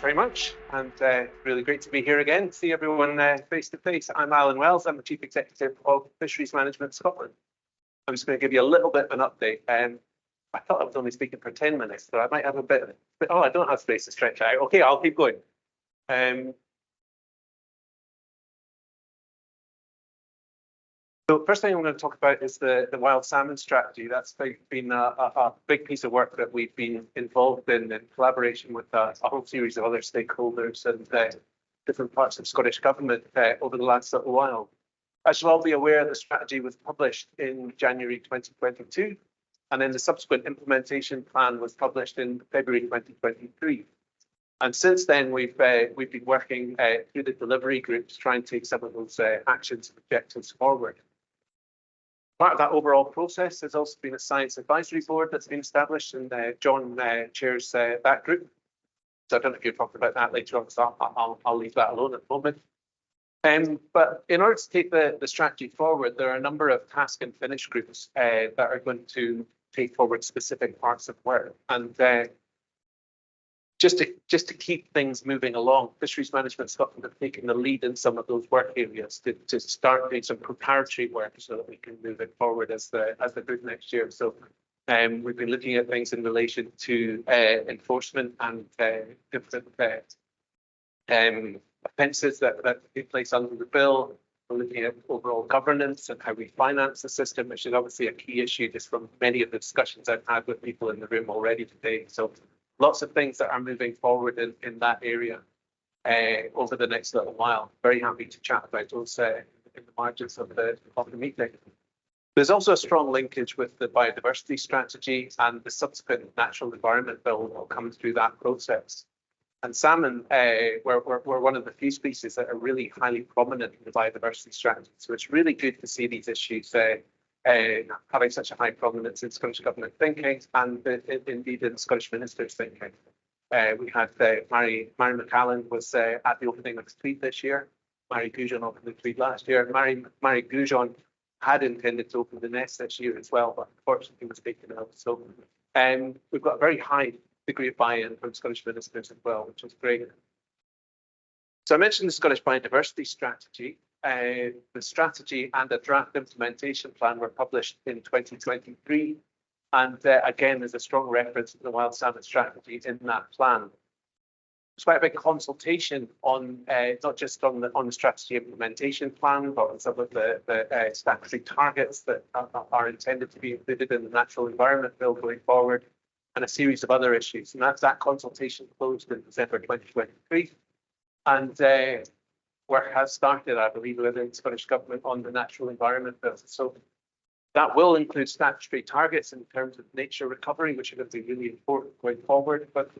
very much, and really great to be here again. See everyone face to face. I'm Alan Wells. I'm the Chief Executive of Fisheries Management Scotland. I'm just going to give you a little bit of an update. I thought I was only speaking for 10 minutes, so I might have a bit. Oh, I don't have space to stretch out. Okay, I'll keep going. So first thing I'm going to talk about is the wild salmon strategy. That's been a big piece of work that we've been involved in collaboration with a whole series of other stakeholders and different parts of Scottish Government over the last little while. As you'll all be aware, the strategy was published in January 2022, and then the subsequent implementation plan was published in February 2023. And since then, we've been working through the delivery groups to try and take some of those actions and objectives forward. Part of that overall process has also been a science advisory board that's been established, and John chairs that group. So I don't know if you're talking about that later on, so I'll leave that alone at the moment. But in order to take the strategy forward, there are a number of task and finish groups that are going to take forward specific parts of work. And just to keep things moving along, Fisheries Management Scotland have taken the lead in some of those work areas to start doing some preparatory work so that we can move it forward as the group next year. So we've been looking at things in relation to enforcement and different offences that take place under the bill. We're looking at overall governance and how we finance the system, which is obviously a key issue just from many of the discussions I've had with people in the room already today. So lots of things that are moving forward in that area over the next little while. Very happy to chat about those in the margins of the meeting. There's also a strong linkage with the biodiversity strategy, and the subsequent natural environment bill will come through that process. And salmon, we're one of the few species that are really highly prominent in the biodiversity strategy. So it's really good to see these issues having such a high prominence in Scottish Government thinking and indeed in Scottish Ministers' thinking. We had Mary McCallan was at the opening of the Tweed this year. Mary Goujon opened the Tweed last year. Mary Goujon had intended to open the Ness this year as well, but unfortunately was taken out. So we've got a very high degree of buy-in from Scottish Ministers as well, which is great. So I mentioned the Scottish Biodiversity Strategy. The strategy and a draft implementation plan were published in 2023. And again, there's a strong reference to the wild salmon strategy in that plan. There's quite a big consultation on not just on the strategy implementation plan, but on some of the statutory targets that are intended to be included in the Natural Environment Bill going forward, and a series of other issues. And that consultation closed in December 2023. And work has started, I believe, within the Scottish Government on the Natural Environment Bill. So that will include statutory targets in terms of nature recovery, which are going to be really important going forward. But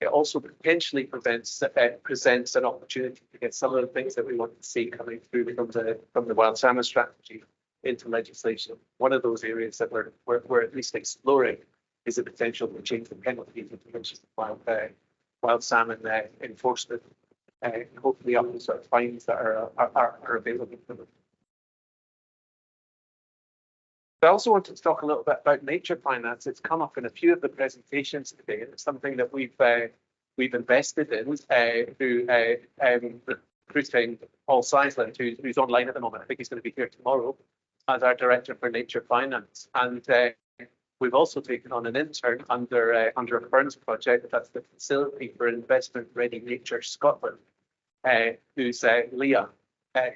it also potentially presents an opportunity to get some of the things that we want to see coming through from the wild salmon strategy into legislation. One of those areas that we're at least exploring is the potential to change the penalties of wild salmon enforcement. Hopefully up to sort of fines that are available for them. I also wanted to talk a little bit about nature finance. It's come up in a few of the presentations today, and it's something that we've invested in through recruiting Paul Seisland, who's online at the moment. I think he's going to be here tomorrow as our Director for Nature Finance. And we've also taken on an intern under a Ferns project. That's the Facility for Investment Ready Nature Scotland, who's Leah,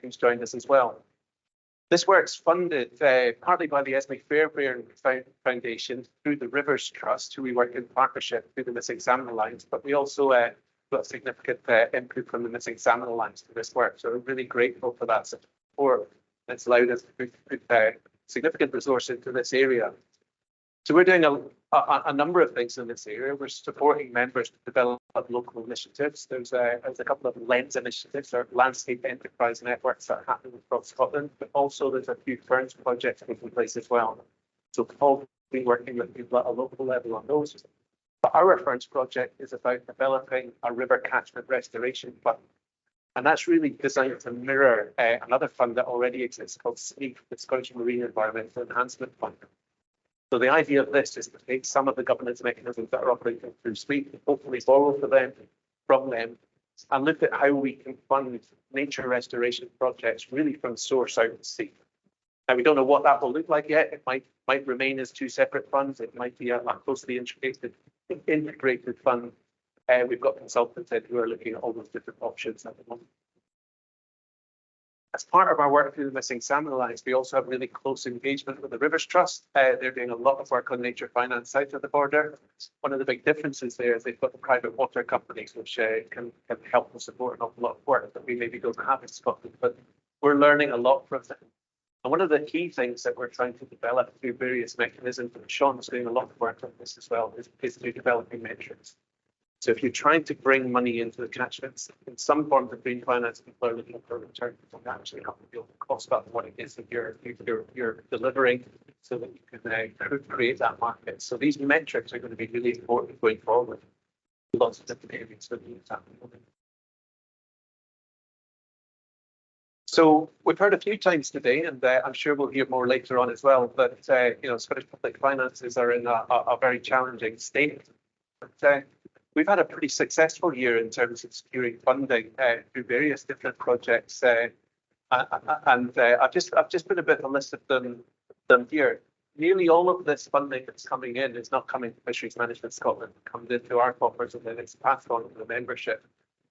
who's joined us as well. This work's funded partly by the Esme Fairbairn Foundation through the Rivers Trust, who we work in partnership through the Missing Salmon Alliance, but we also got significant input from the Missing Salmon Alliance to this work. So we're really grateful for that support. It's allowed us to put significant resource into this area. So we're doing a number of things in this area. We're supporting members to develop local initiatives. There's a couple of LENS initiatives, or landscape enterprise networks, that are happening across Scotland, but also there's a few Ferns projects taking place as well. So Paul's been working with people at a local level on those. But our Ferns project is about developing a river catchment restoration fund. And that's really designed to mirror another fund that already exists called SMEEF, the Scottish Marine Environmental Enhancement Fund. So the idea of this is to take some of the governance mechanisms that are operating through SMEEF and hopefully borrow from from them and look at how we can fund nature restoration projects really from source out to sea. Now, we don't know what that will look like yet. It might remain as two separate funds. It might be a closely integrated fund. We've got consultants in who are looking at all those different options at the moment. As part of our work through the Missing Salmon Alliance, we also have really close engagement with the Rivers Trust. They're doing a lot of work on nature finance south of the border. One of the big differences there is they've got the private water companies, which can help and support an awful lot of work that we maybe don't have in Scotland, but we're learning a lot from them. And one of the key things that we're trying to develop through various mechanisms, and Sean's doing a lot of work on this as well, is through developing metrics. So if you're trying to bring money into the catchments, in some forms of green finance, people are looking for a return to actually have to build the cost about what it is that you're delivering so that you can create that market. So these metrics are going to be really important going forward. Lots of different areas for the So we've heard a few times today, and I'm sure we'll hear more later on as well, but Scottish public finances are in a very challenging state. But we've had a pretty successful year in terms of securing funding through various different projects, and I've just put a bit of a list of them here. Nearly all of this funding that's coming in is not coming to Fisheries Management Scotland. It comes into our coffers and then it's passed on to the membership.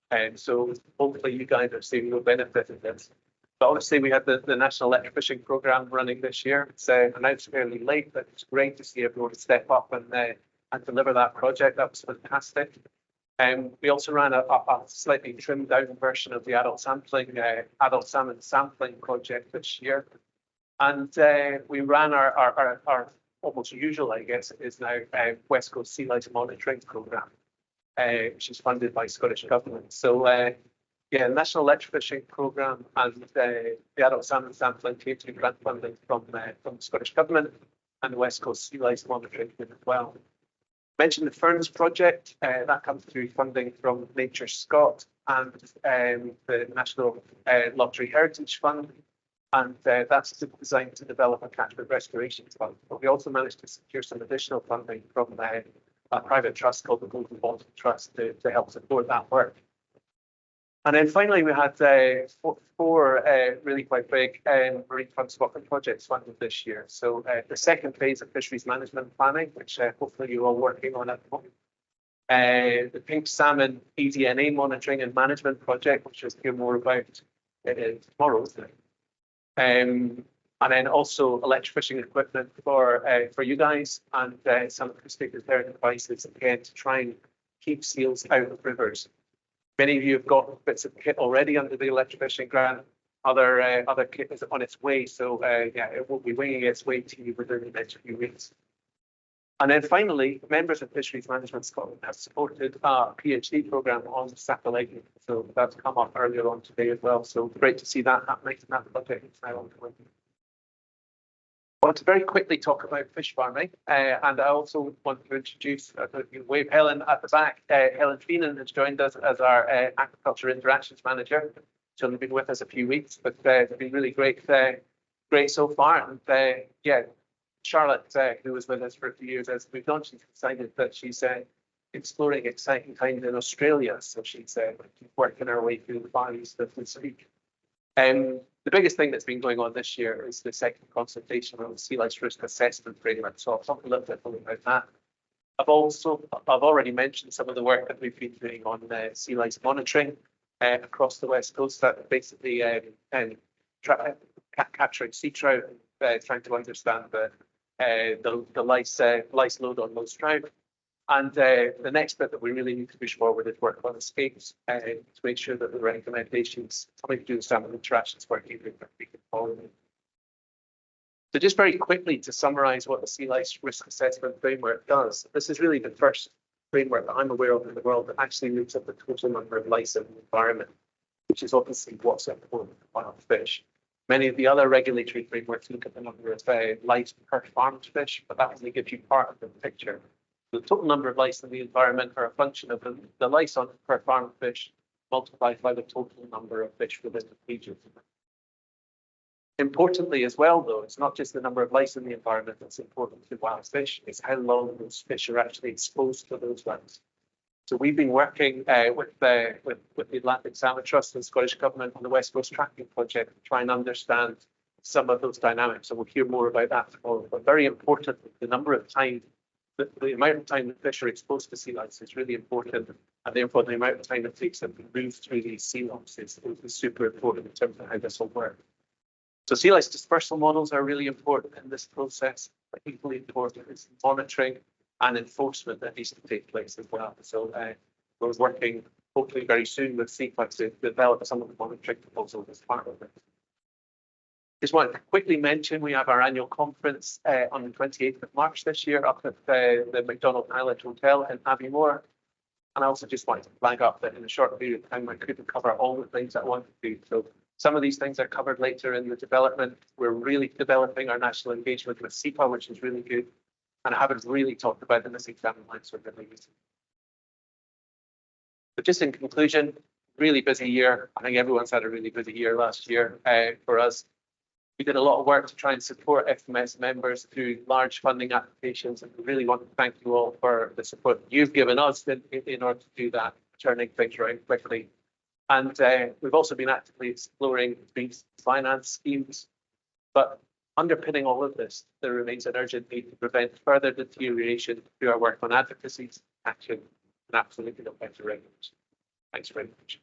And so hopefully you guys are seeing no benefit of this. But obviously we had the National Electrofishing Programme running this year. It's announced fairly late, but it's great to see everyone step up and deliver that project. That was fantastic. We also ran a slightly trimmed down version of the adult salmon sampling project this year. And we ran our almost usual, I guess, is now West Coast Sea Lice Monitoring Programme, which is funded by Scottish Government. So yeah, National Electrofishing Programme and the adult salmon sampling came through grant funding from the Scottish Government and the West Coast Sea Lice Monitoring as well. Mentioned the Ferns project, that comes through funding from Nature Scot and the National Lottery Heritage Fund, and that's designed to develop a catchment restoration fund. But we also managed to secure some additional funding from a private trust called the Golden Bottom Trust to help support that work. And then finally, we had four really quite big Marine Fund Scotland projects funded this year. So the second phase of fisheries management planning, which hopefully you're all working on at the moment. The pink salmon eDNA monitoring and management project, which you'll hear more about tomorrow. And then also electrofishing equipment for you guys and some acoustic deterrent devices, again, to try and keep seals out of rivers. Many of you have got bits of kit already under the electrofishing grant. Other kit is on its way, so yeah, it will be winging its way to you within the next few weeks. And then finally, members of Fisheries Management Scotland have supported a PhD programme on satellite, so that's come up earlier on today as well. So great to see that happening. That project is now ongoing. I want to very quickly talk about fish farming, and I also want to introduce, wave Helen at the back. Helen Feenan has joined us as our Aquaculture Interactions Manager. She's only been with us a few weeks, but it's been really great so far. And yeah, Charlotte, who was with us for a few years, as we've done, she's decided that she's exploring exciting times in Australia. So she's working her way through the Far East as we speak. The biggest thing that's been going on this year is the second consultation on the sea lice risk assessment framework. So I'll talk a little bit more about that. I've already mentioned some of the work that we've been doing on sea lice monitoring across the West Coast. That basically capturing sea trout, trying to understand the lice load on those trout. And the next bit that we really need to push forward is work on escapes to make sure that the recommendations coming through the salmon interactions working group are being followed. So just very quickly to summarise what the sea lice risk assessment framework does. This is really the first framework that I'm aware of in the world that actually looks at the total number of lice in the environment, which is obviously what's important for wild fish. Many of the other regulatory frameworks look at the number of lice per farmed fish, but that only gives you part of the picture. The total number of lice in the environment are a function of the lice on per farmed fish multiplied by the total number of fish within the region. Importantly as well, though, it's not just the number of lice in the environment that's important to wild fish, it's how long those fish are actually exposed to those lice. So we've been working with the Atlantic Salmon Trust and Scottish Government on the West Coast Tracking Project to try and understand some of those dynamics. And we'll hear more about that tomorrow. But very important, the number of time, the amount of time the fish are exposed to sea lice is really important. And therefore, the amount of time it takes them to move through these sea lumps is super important in terms of how this will work. So sea lice dispersal models are really important in this process, but equally important is monitoring and enforcement that needs to take place as well. So we're working hopefully very soon with CEPA to develop some of the monitoring proposals as part of it. Just want to quickly mention we have our annual conference on the 28th of March this year up at the McDonald Island Hotel in Aviemore. And I also just wanted to flag up that in a short period of time I couldn't cover all the things I wanted to do. So some of these things are covered later in the development. We're really developing our national engagement with CEPA, which is really good. And I haven't really talked about the missing salmon lines with the ladies. But just in conclusion, really busy year. I think everyone's had a really busy year last year for us. We did a lot of work to try and support FMS members through large funding applications, and we really want to thank you all for the support you've given us in order to do that, turning things around quickly. And we've also been actively exploring green finance schemes, but underpinning all of this, there remains an urgent need to prevent further deterioration through our work on advocacy, action, and absolutely no better regulation. Thanks very much.